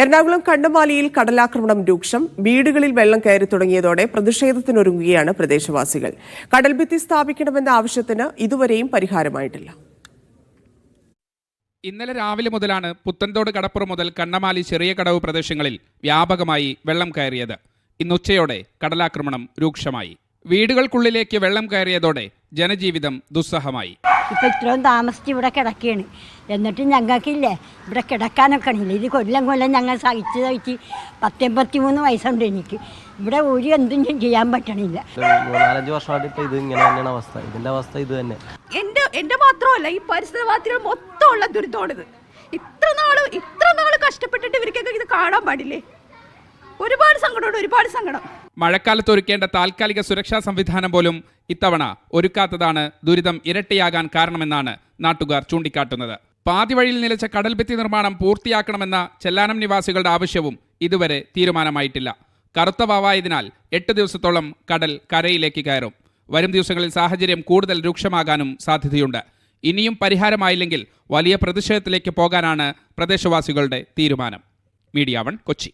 എറണാകുളം കണ്ടമാലിയിൽ കടലാക്രമണം രൂക്ഷം. വീടുകളിൽ വെള്ളം കയറി തുടങ്ങിയതോടെ പ്രതിഷേധത്തിനൊരുങ്ങുകയാണ് പ്രദേശവാസികൾ. കടൽഭിത്തി സ്ഥാപിക്കണമെന്ന ആവശ്യത്തിന് ഇതുവരെയും പരിഹാരമായിട്ടില്ല. ഇന്നലെ രാവിലെ മുതലാണ് പുത്തൻതോട് കടപ്പുറം മുതൽ കണ്ണമാലി ചെറിയ കടവ് പ്രദേശങ്ങളിൽ വ്യാപകമായി വെള്ളം കയറിയത്. ഇന്നുച്ചയോടെ കടലാക്രമണം രൂക്ഷമായി. വീടുകൾക്കുള്ളിലേക്ക് വെള്ളം കയറിയതോടെ ജനജീവിതം ദുസ്സഹമായി. ഇപ്പം ഇത്രയും താമസിച്ച് ഇവിടെ കിടക്കുകയാണ്. എന്നിട്ട് ഞങ്ങൾക്കില്ലേ ഇവിടെ കിടക്കാനൊക്കെ ഇല്ല. ഇത് കൊല്ലം ഞങ്ങൾ സഹിച്ച് 83 വയസ്സുണ്ട് എനിക്ക്. ഇവിടെ ഒരു എന്തും ചെയ്യാൻ പറ്റണില്ല. 4-5 വർഷമായിട്ട് ഇപ്പം ഇത് ഇങ്ങനെ തന്നെയാണ് അവസ്ഥ. ഇതിൻ്റെ അവസ്ഥ ഇത് തന്നെ. എൻ്റെ മാത്രമല്ല, ഈ പരിസരവാസികൾ മൊത്തം ഉള്ള ദുരിതമാണിത്. ഇത്ര നാള് കഷ്ടപ്പെട്ടിട്ട് ഇവർക്കൊക്കെ ഇത് കാണാൻ പാടില്ലേ? ഒരുപാട് സങ്കടം. മഴക്കാലത്ത് ഒരുക്കേണ്ട താൽക്കാലിക സുരക്ഷാ സംവിധാനം പോലും ഇത്തവണ ഒരുക്കാത്തതാണ് ദുരിതം ഇരട്ടിയാകാൻ കാരണമെന്നാണ് നാട്ടുകാർ ചൂണ്ടിക്കാട്ടുന്നത്. പാതിവഴിയിൽ നിലച്ച കടൽഭിത്തി നിർമ്മാണം പൂർത്തിയാക്കണമെന്ന ചെല്ലാനം നിവാസികളുടെ ആവശ്യവും ഇതുവരെ തീരുമാനമായിട്ടില്ല. കറുത്ത വാവായതിനാൽ 8 ദിവസത്തോളം കടൽ കരയിലേക്ക് കയറും. വരും ദിവസങ്ങളിൽ സാഹചര്യം കൂടുതൽ രൂക്ഷമാകാനും സാധ്യതയുണ്ട്. ഇനിയും പരിഹാരമായില്ലെങ്കിൽ വലിയ പ്രതിഷേധത്തിലേക്ക് പോകാനാണ് പ്രദേശവാസികളുടെ തീരുമാനം. മീഡിയ 1 കൊച്ചി.